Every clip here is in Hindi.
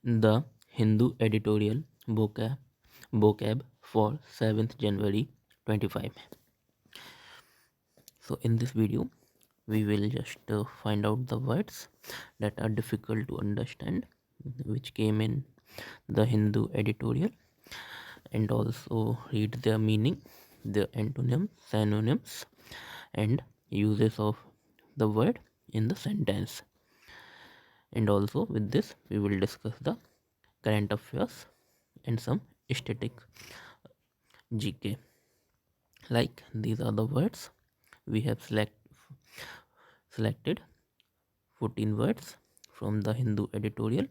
The Hindu editorial vocab for 7th January 25. So in this video we will just find out the words that are difficult to understand which came in the Hindu editorial, and also read their meaning, their antonyms, synonyms, and uses of the word in the sentence. And also with this we will discuss the current affairs and some static GK. Like, these are the words we have selected 14 words from the Hindu editorial.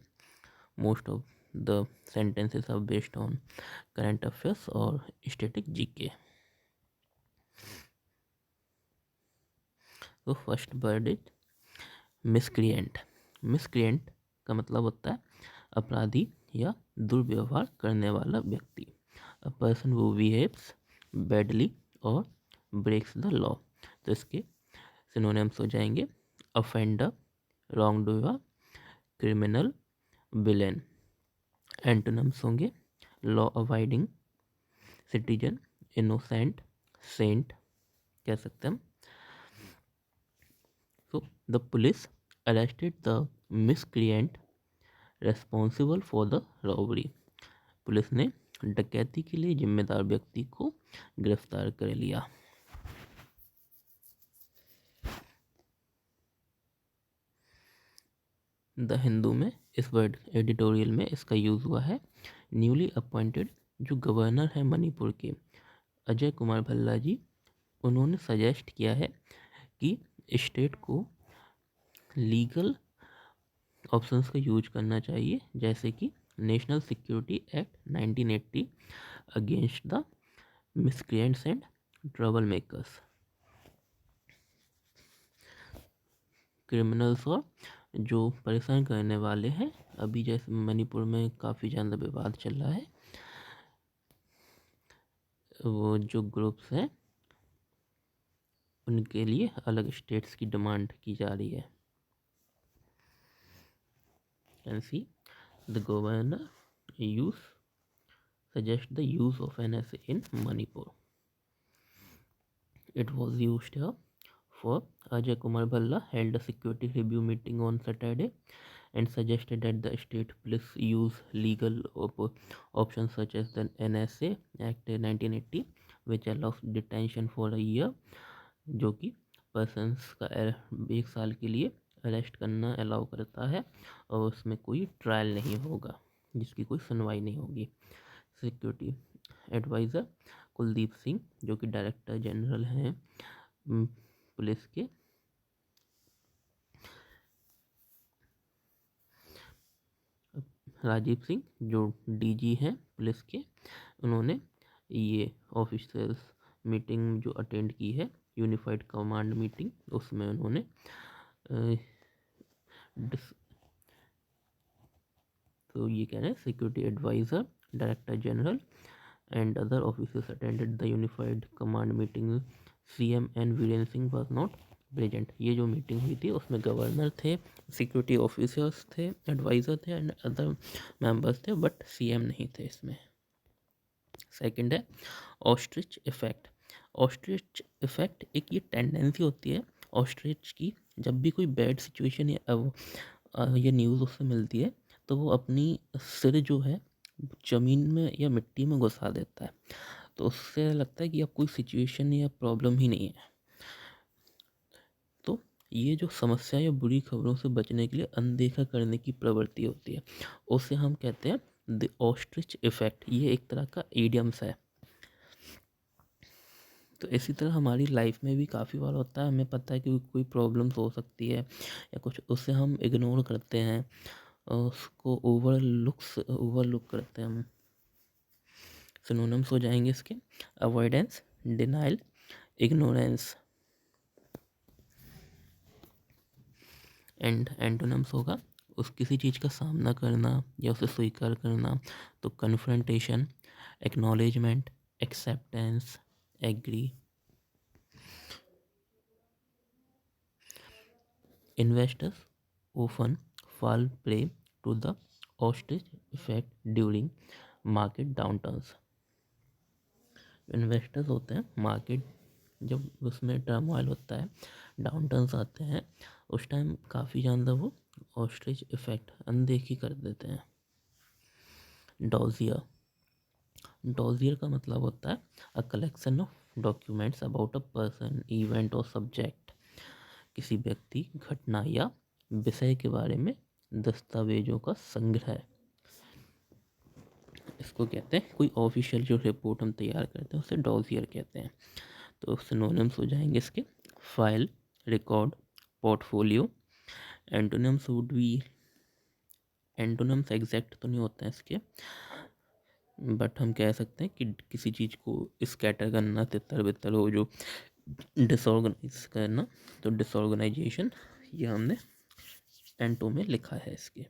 Most of the sentences are based on current affairs or static GK. So first word is miscreant. Miscreant का मतलब होता है अपराधी या दुर्व्यवहार करने वाला व्यक्ति. अ पर्सन वो बिहेव्स बैडली और ब्रेक्स द लॉ. तो इसके सिनोनिम्स हो जाएंगे offender, wrongdoer, criminal, villain. Antonyms होंगे law avoiding, citizen, innocent, saint कह सकते हैं. So the police arrested the miscreant responsible for the robbery. Police ने डकैती के लिए जिम्मेदार व्यक्ति को गिरफ्तार कर लिया. द हिंदू में इस वर्ड एडिटोरियल में इसका यूज़ हुआ है. न्यूली अपॉइंटेड जो गवर्नर है मणिपुर के, अजय कुमार भल्ला जी, उन्होंने सजेस्ट किया है कि स्टेट को लीगल ऑप्शंस का यूज करना चाहिए, जैसे कि national security act 1980 against the miscreants and trouble makers. Criminals और जो परेशान करने वाले हैं, अभी जैसे मणिपुर में काफ़ी ज़्यादा विवाद चल रहा है, वो जो ग्रुप्स हैं उनके लिए अलग स्टेट्स की डिमांड की जा रही है. Can see the governor suggest the use of NSA in Manipur. It was used here for Ajay Kumar Bhalla held a security review meeting on Saturday and suggested that the state police use legal options such as the NSA Act 1980, which allows detention for a year, जो कि पर्सनस का 1 साल के लिए अरेस्ट करना अलाउ करता है और उसमें कोई ट्रायल नहीं होगा, जिसकी कोई सुनवाई नहीं होगी. सिक्योरिटी एडवाइज़र कुलदीप सिंह जो कि डायरेक्टर जनरल हैं पुलिस के, राजीव सिंह जो डीजी हैं पुलिस के, उन्होंने ये ऑफिसर्स मीटिंग जो अटेंड की है, यूनिफाइड कमांड मीटिंग, उसमें उन्होंने तो ये कह रहे हैं security adviser, director general and other officers attended the unified command meeting. CM N Virendra Singh was not present. ये जो मीटिंग हुई थी उसमें गवर्नर थे, सिक्योरिटी ऑफिसर्स थे, एडवाइज़र थे एंड अदर मेंबर्स थे, बट सीएम नहीं थे इसमें. सेकंड है ऑस्ट्रिच इफेक्ट. ऑस्ट्रिच इफेक्ट एक ये टेंडेंसी होती है ऑस्ट्रिच की, जब भी कोई बैड सिचुएशन या ये न्यूज़ उससे मिलती है तो वो अपनी सिर जो है ज़मीन में या मिट्टी में घुसा देता है. तो उससे लगता है कि अब कोई सिचुएशन या प्रॉब्लम ही नहीं है. तो ये जो समस्या या बुरी खबरों से बचने के लिए अनदेखा करने की प्रवृत्ति होती है, उसे हम कहते हैं द ऑस्ट्रिच इफेक्ट. ये एक तरह का इडियम्स है. तो इसी तरह हमारी लाइफ में भी काफ़ी बार होता है, हमें पता है कि कोई प्रॉब्लम्स हो सकती है या कुछ, उससे हम इग्नोर करते हैं, उसको ओवरलुक करते हैं हम. सिनोनिम्स हो जाएंगे इसके avoidance, denial, ignorance. And antonyms होगा उस किसी चीज़ का सामना करना या उसे स्वीकार करना. तो confrontation, acknowledgement, acceptance, agree. Investors often fall prey to the ostrich effect during market downturns. Investors होते हैं, मार्केट जब उसमें टर्मोइल होता है, डाउनटर्न्स आते हैं, उस टाइम काफ़ी ज़्यादा वो ऑस्ट्रिच इफेक्ट अनदेखी कर देते हैं। डॉजियर, डॉजियर का मतलब होता है a collection of documents about a person, event और सब्जेक्ट। किसी व्यक्ति, घटना या विषय के बारे में दस्तावेजों का संग्रह। इसको कहते हैं, कोई ऑफिशियल जो रिपोर्ट हम तैयार करते हैं उसे डॉजियर कहते हैं। तो सिनोनिम्स हो जाएंगे इसके, file, record, portfolio. Antonyms would B, antonyms exact तो नहीं होते हैं इसके, बट हम कह सकते हैं कि किसी चीज़ को स्कैटर करना, तितर बितर हो, जो डिसऑर्गेनाइज करना, तो डिसऑर्गेनाइजेशन, ये हमने एंटो में लिखा है इसके।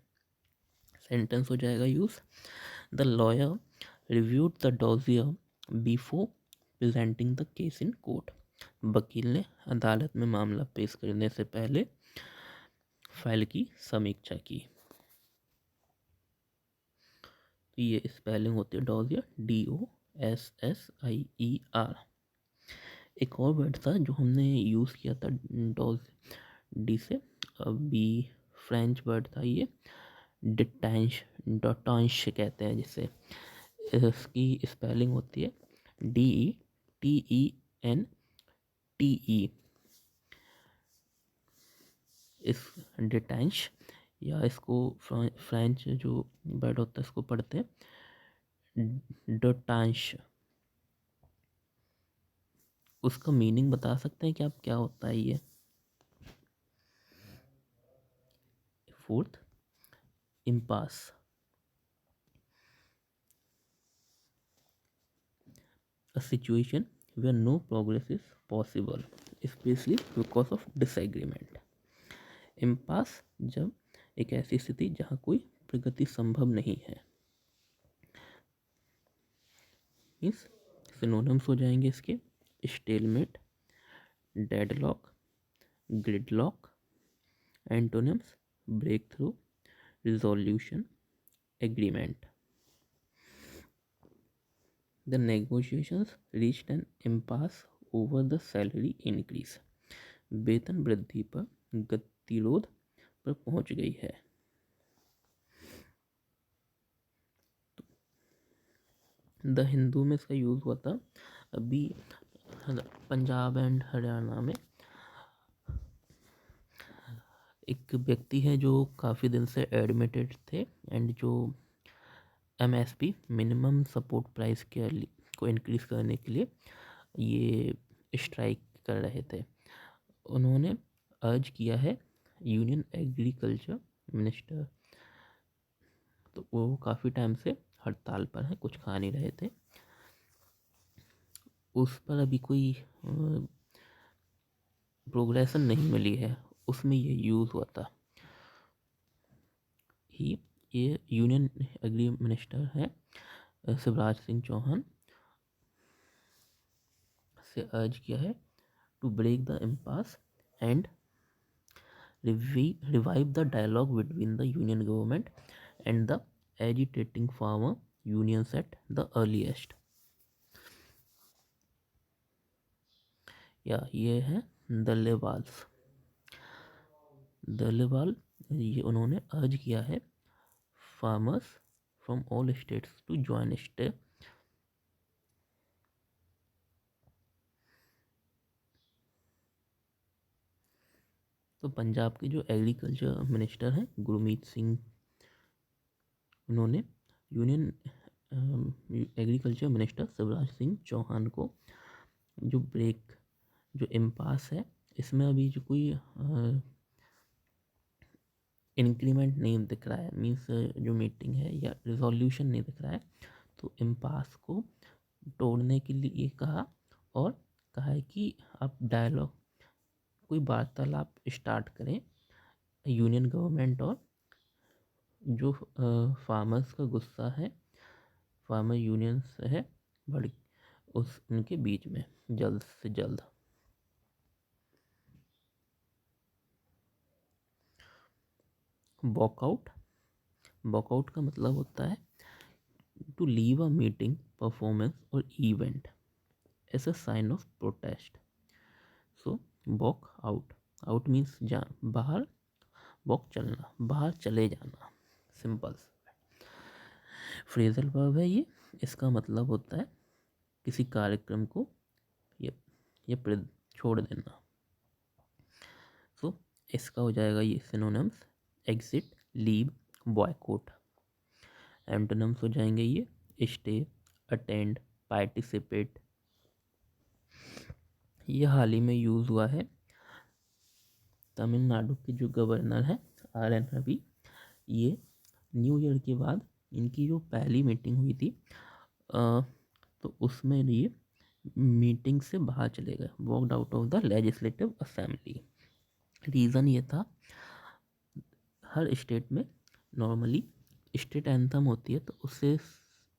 सेंटेंस हो जाएगा use, the lawyer reviewed the dossier before presenting the case in court. वकील ने अदालत में मामला पेश करने से पहले फाइल की समीक्षा की। तो ये स्पेलिंग होती है डॉजियर, DOSSIER। एक और वर्ड था जो हमने यूज़ किया था डॉज डी से, अभी फ्रेंच वर्ड था ये, डिटेंश, डोटांश कहते हैं जिसे। इसकी स्पेलिंग होती है DETENTE। इस डिटेंश, या इसको फ्रेंच जो वर्ड होता है इसको पढ़ते हैं डोटांश। उसका मीनिंग बता सकते हैं कि आप क्या होता है ये? Fourth, impasse, a situation where no progress is possible, especially because of disagreement. Impasse, जब एक ऐसी स्थिति जहाँ कोई प्रगति संभव नहीं है। मीन्स सिनोनिम्स हो जाएंगे इसके, stalemate, deadlock, gridlock. Antonyms, breakthrough, resolution, agreement. The negotiations reached an impasse over the salary increase. वेतन वृद्धि पर गतिरोध पर पहुंच गई है। द हिंदू में इसका यूज़ हुआ था। अभी पंजाब एंड हरियाणा में एक व्यक्ति है जो काफ़ी दिन से एडमिटेड थे, एंड जो MSP, मिनिमम सपोर्ट प्राइस को इंक्रीज़ करने के लिए ये स्ट्राइक कर रहे थे। उन्होंने अर्ज किया है यूनियन एग्रीकल्चर मिनिस्टर, तो वो काफ़ी टाइम से हड़ताल पर हैं, कुछ खा नहीं रहे थे। उस पर अभी कोई प्रोग्रेशन नहीं मिली है, उसमें ये यूज़ हुआ था। ये यूनियन एग्री मिनिस्टर हैं शिवराज सिंह चौहान से अर्ज किया है to break the impasse and revive the dialogue between the union government and the agitating farmer unions at the earliest. या ये है दलेवाल्स। दलेवाल, ये उन्होंने अर्ज किया है farmers from all states to join stay. तो पंजाब के जो एग्रीकल्चर मिनिस्टर हैं गुरमीत सिंह, उन्होंने union agriculture minister Shivraj Singh Chouhan को जो इम्पास है, इसमें अभी जो कोई इंक्रीमेंट नहीं दिख रहा है, मीन्स जो मीटिंग है या रिजोल्यूशन नहीं दिख रहा है, तो इम्पास को तोड़ने के लिए कहा, और कहा है कि आप डायलॉग, कोई वार्तालाप स्टार्ट करें यूनियन गवर्नमेंट और जो फार्मर्स का गुस्सा है, फार्मर यूनियंस है बड़ी, उनके बीच में जल्द से जल्द। वॉकआउट, वॉकआउट का मतलब होता है to leave a meeting, performance और event as a sign of protest. So walk out, out means जा बाहर, वॉक चलना, बाहर चले जाना, सिंपल। फ्रेजल वर्ब है ये, इसका मतलब होता है किसी कार्यक्रम को ये छोड़ देना। सो इसका हो जाएगा ये synonyms, exit, leave, boycott. Antonyms हो जाएंगे ये स्टे, अटेंड, पार्टिसिपेट। ये हाल ही में यूज़ हुआ है। तमिलनाडु के जो गवर्नर हैं RN रवि, ये न्यू ईयर के बाद इनकी जो पहली मीटिंग हुई थी तो उसमें ये मीटिंग से बाहर चले गए, walked out of the legislative assembly. Reason ये था, हर स्टेट में नॉर्मली स्टेट एंथम होती है तो उससे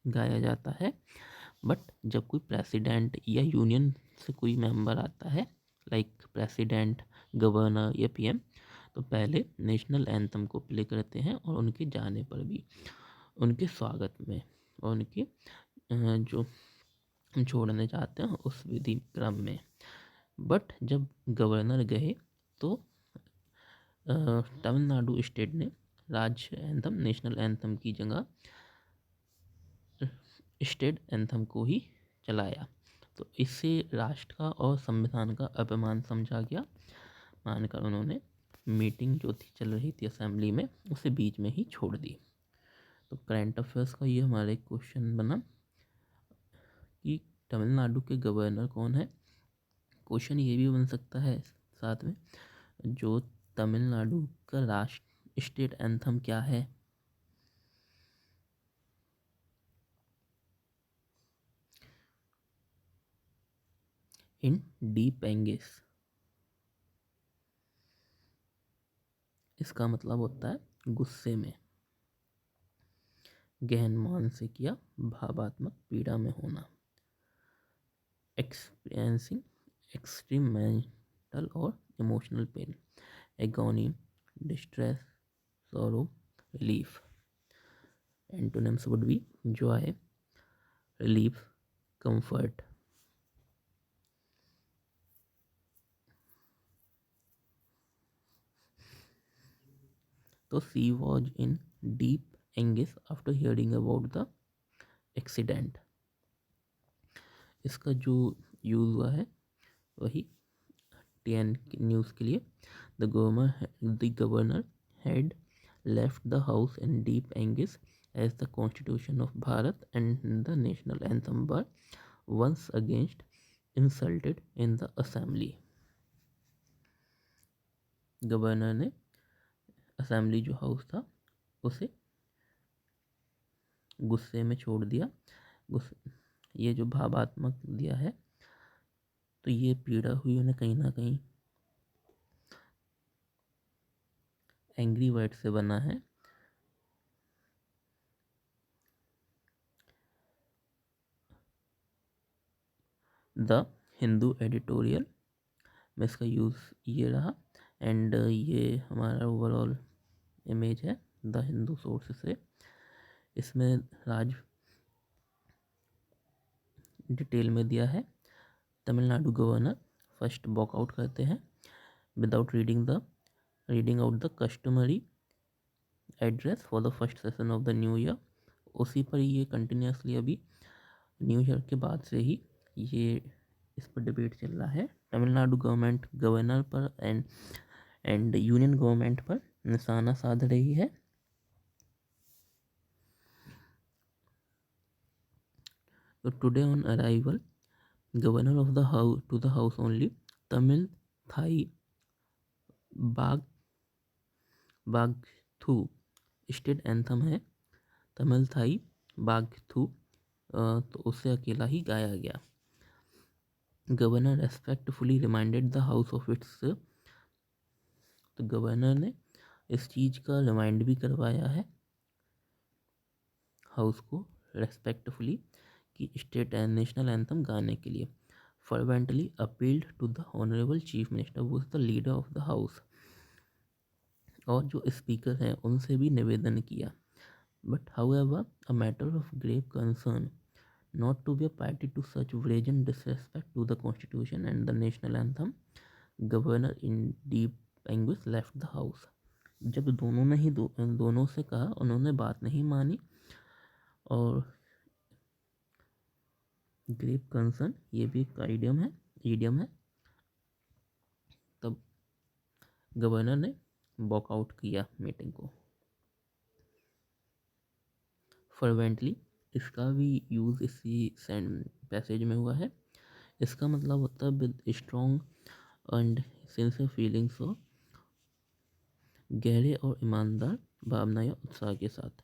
गाया जाता है, बट जब कोई प्रेसिडेंट या यूनियन से कोई मेंबर आता है लाइक प्रेसिडेंट, गवर्नर या PM, तो पहले नेशनल एंथम को प्ले करते हैं और उनके जाने पर भी उनके स्वागत में और उनके जो छोड़ने जाते हैं उस विधि क्रम में। बट जब गवर्नर गए तो तमिलनाडु स्टेट ने राज्य एंथम, नेशनल एंथम की जगह स्टेट एंथम को ही चलाया। तो इससे राष्ट्र का और संविधान का अपमान समझा गया, मानकर उन्होंने मीटिंग जो थी चल रही थी असेंबली में उसे बीच में ही छोड़ दी। तो करंट अफेयर्स का ये हमारा एक क्वेश्चन बना कि तमिलनाडु के गवर्नर कौन है। क्वेश्चन ये भी बन सकता है साथ में, जो तमिलनाडु का राष्ट्र स्टेट एंथम क्या है। इन डीप एंगेस, इसका मतलब होता है गुस्से में, गहन मानसिक या भावात्मक पीड़ा में होना। एक्सपीरियंसिंग एक्सट्रीम मेंटल और emotional pain, agony, distress, sorrow, relief. Antonyms would be joy, relief, comfort. तो she was in deep anguish after hearing about the accident. इसका जो यूज़ हुआ है वही TN न्यूज़ के लिए। The governor had left the house in deep anguish as the constitution of Bharat and the national anthem were once against insulted in the assembly. Governor ने असेंबली जो हाउस था उसे गुस्से में छोड़ दिया। ये जो भावात्मक दिया है तो ये पीड़ा हुई उन्हें कहीं ना कहीं एंग्री वर्ड से बना है। द हिंदू एडिटोरियल में इसका यूज़ ये रहा। एंड ये हमारा ओवरऑल इमेज है द हिंदू सोर्स से। इसमें राज डिटेल में दिया है। तमिलनाडु गवर्नर फर्स्ट वॉकआउट करते हैं without reading out the customary address for the first session of the new year. उसी पर ये कंटिन्यूसली अभी न्यू ईयर के बाद से ही ये इस पर डिबेट चल रहा है। तमिलनाडु गवर्नमेंट गवर्नर पर एंड यूनियन गवर्नमेंट पर निशाना साध रही है। तो today on arrival governor of the house to the house only Tamil Thai बागथू स्टेट एंथम है तमिल थाई बागथू, तो उससे अकेला ही गाया गया। Governor respectfully reminded the house of its, तो गवर्नर ने इस चीज़ का रिमाइंड भी करवाया है हाउस को रेस्पेक्टफुली कि स्टेट एंड नेशनल एंथम गाने के लिए। Fervently appealed to the honourable chief minister वो is the leader of the house, और जो स्पीकर हैं उनसे भी निवेदन किया but however a matter of grave concern not to be a party to such brazen disrespect to the constitution and the national anthem. Governor in deep anguish left the house. जब दोनों ने ही दोनों से कहा, उन्होंने बात नहीं मानी और ग्रेव कंसर्न ये भी एक ईडियम है। तब गवर्नर ने वॉकआउट किया मीटिंग को। फर्वेंटली इसका भी यूज़ इसी पैसेज में हुआ है। इसका मतलब होता है with strong and sincere feelings of, गहरे और ईमानदार भावना या उत्साह के साथ।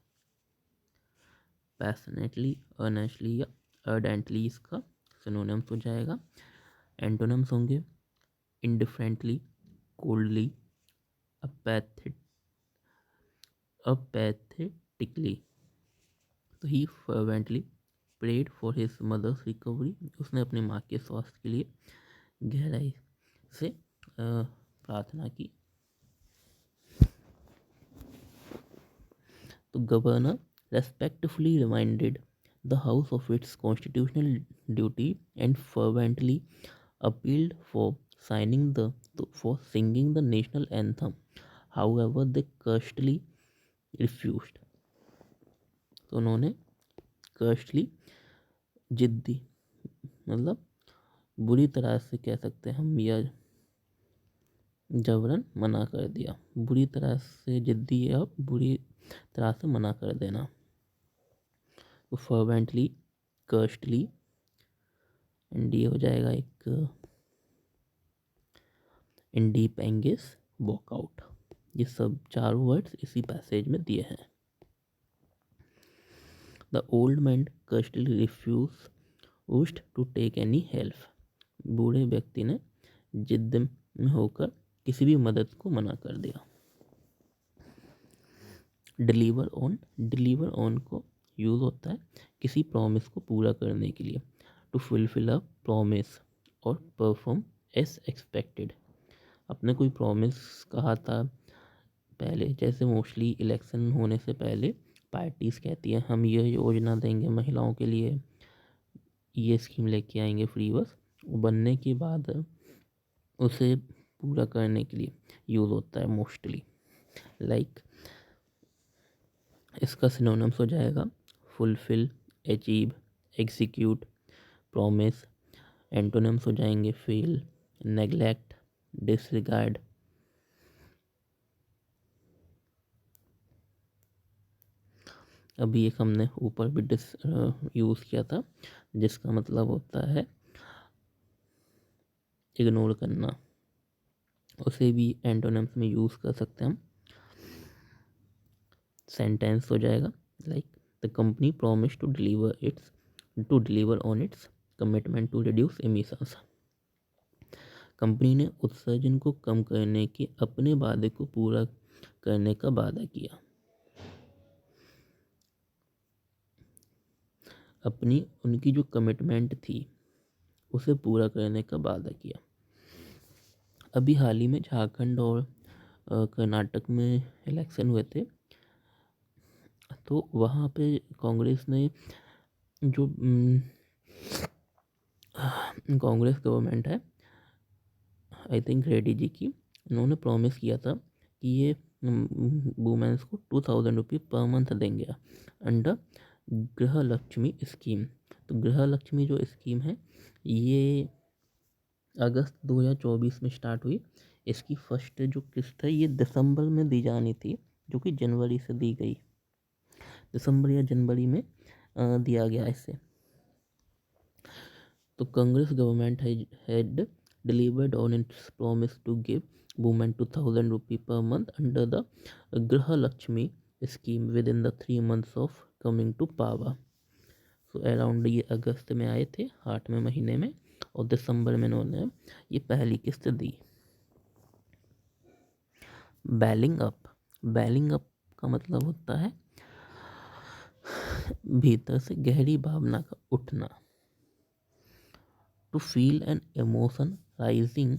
पैशनेटली, अर्नेस्टली या अर्डेंटली इसका सिनोनिम्स हो जाएगा। एंटोनिम्स होंगे इंडिफरेंटली, कोल्डली, अपैथेटिकली। तो he fervently prayed for his mother's recovery, उसने अपनी माँ के स्वास्थ्य के लिए गहराई से प्रार्थना की। तो governor respectfully reminded the House of its constitutional duty and fervently appealed for singing the national anthem. However, they curstly refused. तो उन्होंने कर्स्टली, जिद्दी, मतलब बुरी तरह से कह सकते हैं हम, या जबरन मना कर दिया। बुरी तरह से जिद्दी या बुरी तरह से मना कर देना। तो फर्वेंटली, कर्स्टली एंड ये हो जाएगा एक इन डीप एंगेज, वॉकआउट। ये सब चारों वर्ड्स इसी पैसेज में दिए हैं। The old man curtly refused to take any help. बूढ़े व्यक्ति ने जिद्द में होकर किसी भी मदद को मना कर दिया। डिलीवर ऑन को यूज़ होता है किसी प्रॉमिस को पूरा करने के लिए। टू फुलफिल अ प्रॉमिस और परफॉर्म एज एक्सपेक्टेड। आपने कोई प्रॉमिस कहा था पहले, जैसे मोस्टली इलेक्शन होने से पहले पार्टीज़ कहती हैं हम ये योजना देंगे महिलाओं के लिए, ये स्कीम लेके आएंगे फ्री बस, बनने के बाद उसे पूरा करने के लिए यूज़ होता है मोस्टली। लाइक इसका सिनोनिम्स हो जाएगा fulfil, achieve, execute, promise. Antonyms हो जाएंगे फेल, नेग्लेक्ट, डिसरिगार्ड। अभी एक हमने ऊपर भी यूज़ किया था जिसका मतलब होता है इग्नोर करना, उसे भी एंटोनिम्स में यूज़ कर सकते हैं हम। सेंटेंस हो जाएगा like the company promise to deliver on its commitment to reduce emissions. Company ने उत्सर्जन को कम करने के अपने वादे को पूरा करने का वादा किया। उनकी जो कमिटमेंट थी उसे पूरा करने का वादा किया। अभी हाल ही में झारखंड और कर्नाटक में इलेक्शन हुए थे, तो वहाँ पे कांग्रेस ने जो कांग्रेस गवर्नमेंट है, आई थिंक रेड्डी जी की, उन्होंने प्रॉमिस किया था कि ये वुमेन्स को 2000 रुपये पर मंथ देंगे अंडर गृह लक्ष्मी स्कीम। तो गृह लक्ष्मी जो स्कीम है ये अगस्त 2024 में स्टार्ट हुई। इसकी फर्स्ट जो किस्त है ये दिसंबर में दी जानी थी, जो कि जनवरी से दी गई। दिसंबर या जनवरी में दिया गया इसे। तो Congress government had delivered on its promise to give women 2000 rupee per month under the Graha Lakshmi scheme within the 3 months of coming to power. So around ये अगस्त में आए थे, 8वें महीने में, और दिसंबर में उन्होंने ये पहली किस्त दी। बैलिंग अप का मतलब होता है भीतर से गहरी भावना का उठना। To feel an emotion rising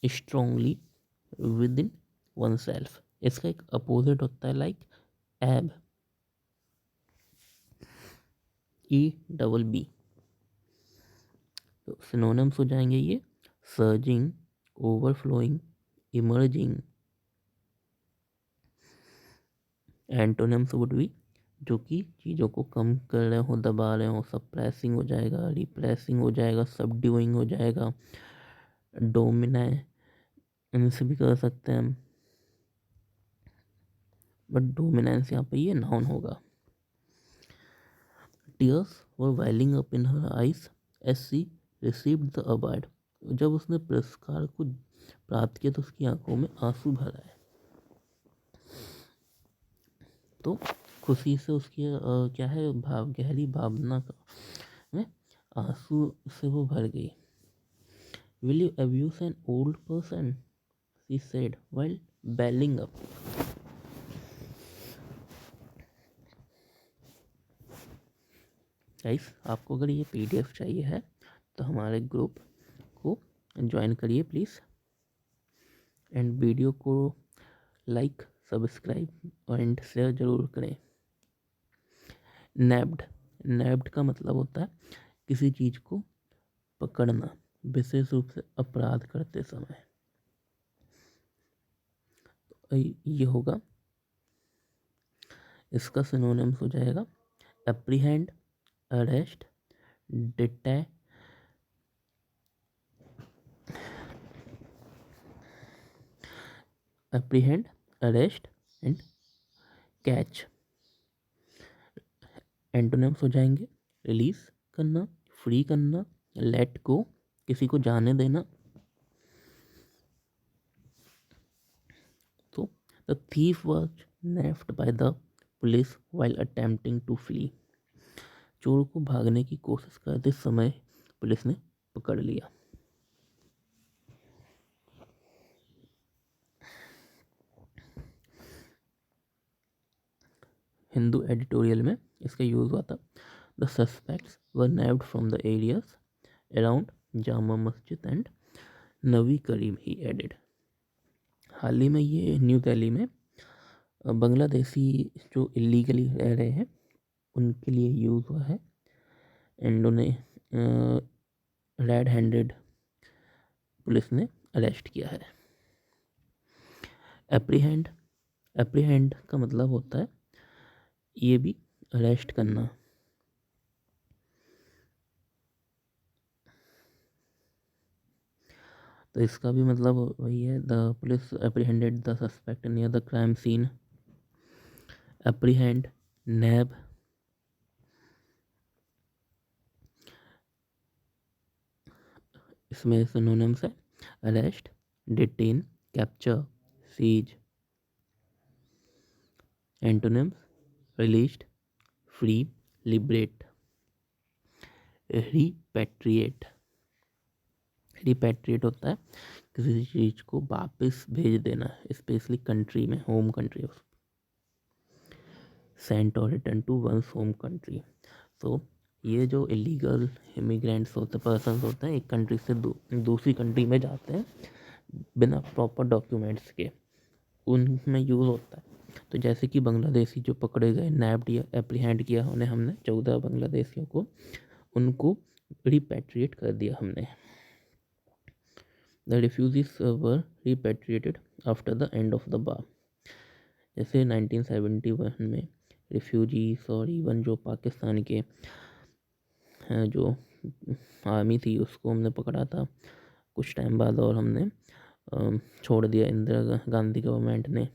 strongly within oneself. इसका एक अपोजिट होता है लाइक एब। EBB। तो सिनोनिम्स हो जाएंगे ये surging, overflowing, emerging. Antonyms would B जो कि चीज़ों को कम कर रहे हो, दबा रहे हो, सप्रेसिंग हो जाएगा, रिप्रेसिंग हो जाएगा, सबड्यूइंग हो जाएगा, डोमिनेंस भी कर सकते हैं, बट डोमिनेंस यहाँ पे ये नाउन होगा। Tears were welling up in her eyes as she received the award। जब उसने पुरस्कार को प्राप्त किया तो उसकी आंखों में आंसू भर आए। तो खुशी से उसकी क्या है गहरी भावना में आंसू से वो भर गई। Will you abuse an old person? She said while belling up। Guys आपको अगर ये PDF चाहिए है तो हमारे ग्रुप को ज्वाइन करिए प्लीज़, एंड वीडियो को लाइक, सब्सक्राइब एंड शेयर ज़रूर करें। नैब्ड का मतलब होता है किसी चीज़ को पकड़ना, विशेष रूप से अपराध करते समय। तो ये होगा, इसका सिनोनिम्स हो जाएगा apprehend, arrest, detain, apprehend, arrest and catch. Antonyms हो जाएंगे रिलीज करना, फ्री करना, लेट गो, किसी को जाने देना। तो the thief was nabbed by the police while attempting to flee. चोर को भागने की कोशिश करते समय पुलिस ने पकड़ लिया। हिंदू एडिटोरियल में इसका यूज़ हुआ था। The suspects were nabbed from the areas around Jama Masjid and Navi Karim, he added. हाल ही में ये न्यू दिल्ली में बांग्लादेशी जो इलीगली रह रहे हैं उनके लिए यूज़ हुआ है, एंड उन्हें रेड हैंडेड पुलिस ने अरेस्ट किया है। एप्रीहेंड का मतलब होता है ये भी अरेस्ट करना। तो इसका भी मतलब वही है, the police apprehended the suspect near the crime scene. Apprehend, nab, इसमें सिनोनिम्स है arrest, detain, capture, seize. Antonyms released, free, liberate, repatriate. Repatriate होता है किसी चीज़ को वापस भेज देना, स्पेशली कंट्री में, होम कंट्री। सेंट और return to one's home country. तो ये जो इलीगल इमिग्रेंट्स होते, पर्सन्स होते हैं, एक कंट्री से दूसरी कंट्री में जाते हैं बिना प्रॉपर डॉक्यूमेंट्स के, उनमें यूज़ होता है। तो जैसे कि बांग्लादेशी जो पकड़े गए, नैब्ड या एप्रीहेंड किया उन्हें हमने, 14 बांग्लादेशियों को, उनको रिपैट्रिएट कर दिया हमने। The refugees were repatriated after the end of the war. जैसे 1971 में रिफ्यूजीज और इवन जो पाकिस्तान के जो आर्मी थी उसको हमने पकड़ा था कुछ टाइम बाद, और हमने छोड़ दिया इंदिरा गांधी गवर्नमेंट ने।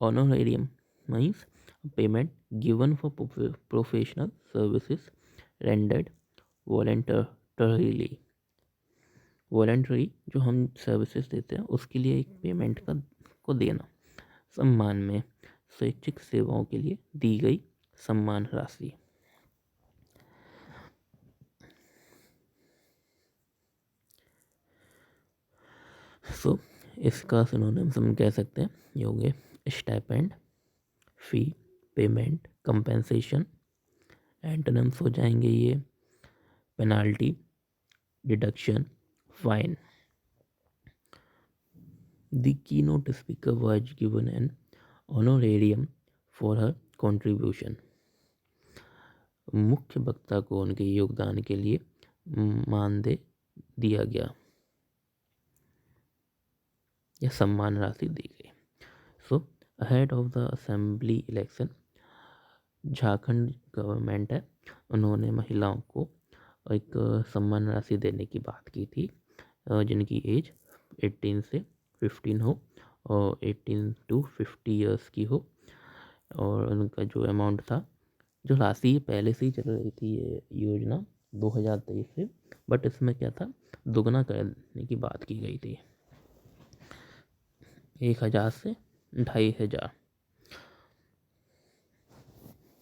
Honorarium means payment given for professional services rendered voluntarily. Voluntary जो हम सर्विसेज देते हैं उसके लिए एक पेमेंट को देना, सम्मान में स्वैच्छिक सेवाओं के लिए दी गई सम्मान राशि। सो इसका सिनोनिम्स हम कह सकते हैं ये हो गए स्टाइपेंड, फी, पेमेंट, कंपेंसेशन। एंटोनिम्स हो जाएंगे ये penalty, deduction, fine. The keynote speaker was given an honorarium for her contribution. मुख्य वक्ता को उनके योगदान के लिए मानदेय दिया गया या सम्मान राशि दी गई. So ahead of the assembly election, Jharkhand government है, उन्होंने महिलाओं को एक सम्मान राशि देने की बात की थी जिनकी एज 18 से 15 हो और 18 to 50 ईयर्स की हो. और उनका जो अमाउंट था, जो राशि पहले से ही चल रही थी ये योजना 2023 से, बट इसमें क्या था, दोगुना करने की बात की गई थी, 1000 से 2500,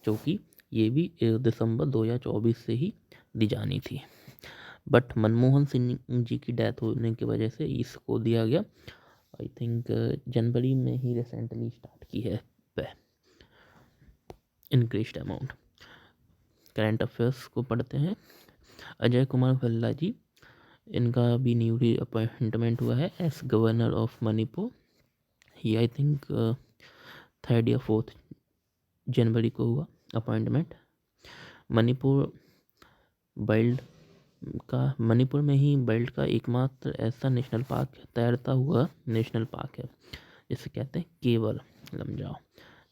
जो कि ये भी दिसंबर 2024 से ही दी जानी थी. बट मनमोहन सिंह जी की डेथ होने की वजह से इसको दिया गया. आई थिंक जनवरी में ही रिसेंटली स्टार्ट की है इंक्रीज्ड अमाउंट. करंट अफेयर्स को पढ़ते हैं. अजय कुमार भल्ला जी, इनका भी न्यूली अपॉइंटमेंट हुआ है एज गवर्नर ऑफ मणिपुर. ये आई थिंक 3rd या 4th जनवरी को हुआ अपॉइंटमेंट. मणिपुर में ही वर्ल्ड का एकमात्र ऐसा नेशनल पार्क, तैरता हुआ नेशनल पार्क है, जिसे कहते हैं केवल लमजाओ.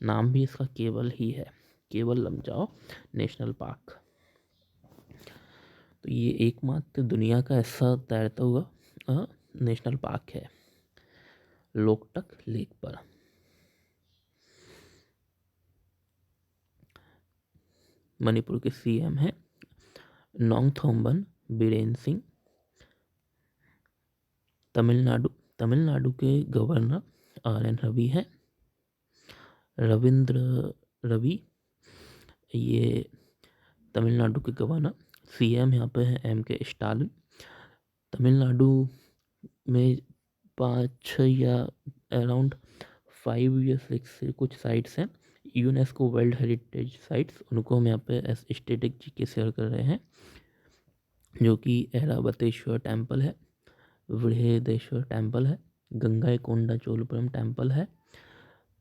नाम भी इसका केवल ही है, केवल लमजाओ नेशनल पार्क. तो ये एकमात्र दुनिया का ऐसा तैरता हुआ नेशनल पार्क है लोकटक लेक पर. मणिपुर के सीएम हैं नोंगथोम्बन बीरेन सिंह. तमिलनाडु के गवर्नर RN रवि हैं. रविंद्र रवि, ये तमिलनाडु के गवर्नर. CM यहाँ पे है MK स्टालिन. तमिलनाडु में 5 या अराउंड 5 या 6 कुछ साइट्स हैं यूनेस्को वर्ल्ड हेरिटेज साइट्स. उनको हम यहाँ पे स्टैटिक जीके शेयर कर रहे हैं, जो कि ऐरावतेश्वर टेम्पल है, बृहदेश्वर टेम्पल है, गंगाईकोंडा चोलपुरम टेम्पल है,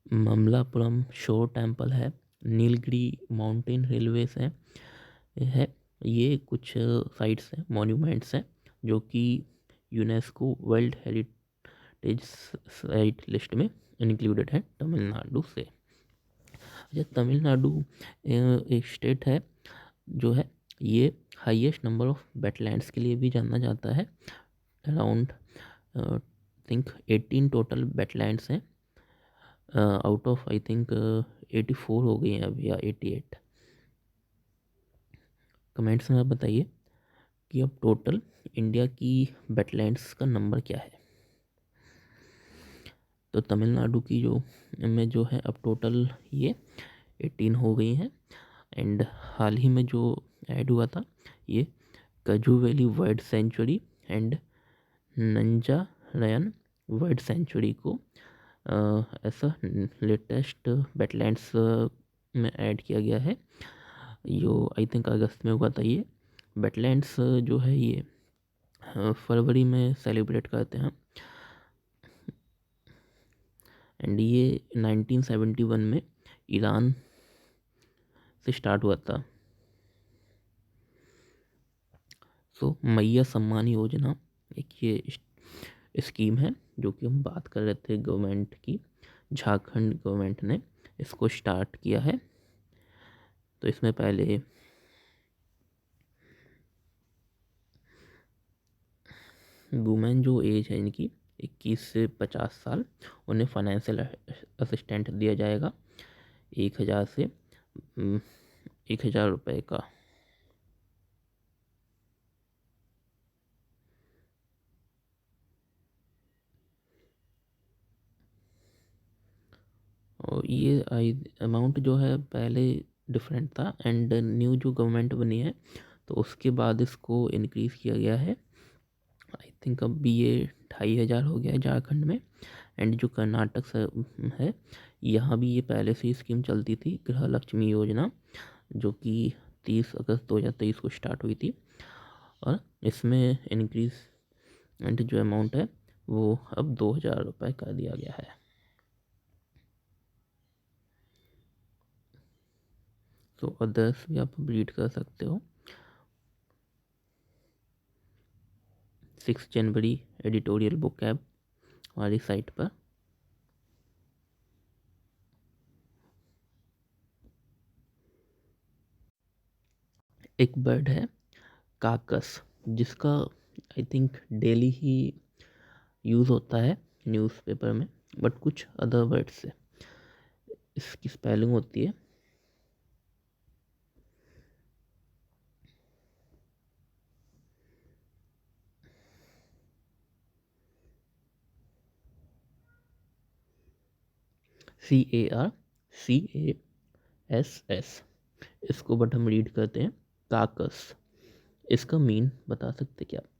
ममलापुरम शोर टेम्पल है, नीलगिरी माउंटेन रेलवेज है. ये कुछ साइट्स हैं, मॉन्यूमेंट्स हैं, जो कि UNESCO world heritage site list में इंक्लूडेड है तमिलनाडु से. अच्छा, तमिलनाडु एक स्टेट है जो है, ये हाईएस्ट नंबर ऑफ वेटलैंड्स के लिए भी जाना जाता है. अराउंड थिंक 18 टोटल वेटलैंड्स हैं, आउट ऑफ आई थिंक 84 हो गई हैं अभी या 88. कमेंट्स में आप बताइए कि अब टोटल इंडिया की वेटलैंड्स का नंबर क्या है. तो तमिलनाडु की जो है अब टोटल ये 18 हो गई हैं. एंड हाल ही में जो ऐड हुआ था ये कजू वैली वर्ल्ड सेंचुरी एंड नंजारयन वर्ल्ड सेंचुरी को ऐसा लेटेस्ट वेटलैंड्स में ऐड किया गया है. जो आई थिंक अगस्त में हुआ था. ये वेटलैंड्स जो है ये फरवरी में सेलिब्रेट करते हैं. एंड ये 1971 में ईरान से स्टार्ट हुआ था. सो मैया सम्मान योजना एक ये स्कीम है जो कि हम बात कर रहे थे गवर्नमेंट की. झारखंड गवर्नमेंट ने इसको स्टार्ट किया है. तो इसमें पहले वुमेन जो एज है इनकी 21 से 50 साल, उन्हें फाइनेंशियल असिस्टेंट दिया जाएगा 1000 से 1000 रुपये का. और ये अमाउंट जो है पहले डिफरेंट था एंड न्यू जो गवर्नमेंट बनी है तो उसके बाद इसको इंक्रीज़ किया गया है. आई थिंक अब भी ये 2500 हो गया है झारखंड में. एंड जो कर्नाटक है यहाँ भी ये पहले से ही स्कीम चलती थी, गृह लक्ष्मी योजना, जो कि 30 अगस्त 2023 को स्टार्ट हुई थी. और इसमें इंक्रीज एंड जो अमाउंट है वो अब 2000 रुपये कर दिया गया है। तो अदर्स भी आप रीड कर सकते हो। 6 जनवरी एडिटोरियल बुक ऐप हमारी साइट पर। एक बर्ड है काकस, जिसका I think daily he use होता है न्यूज़पेपर में, बट कुछ अदर वर्ड से। इसकी स्पेलिंग होती है CARCASS। इसको बट हम रीड करते हैं काकस। इसका मीन बता सकते क्या?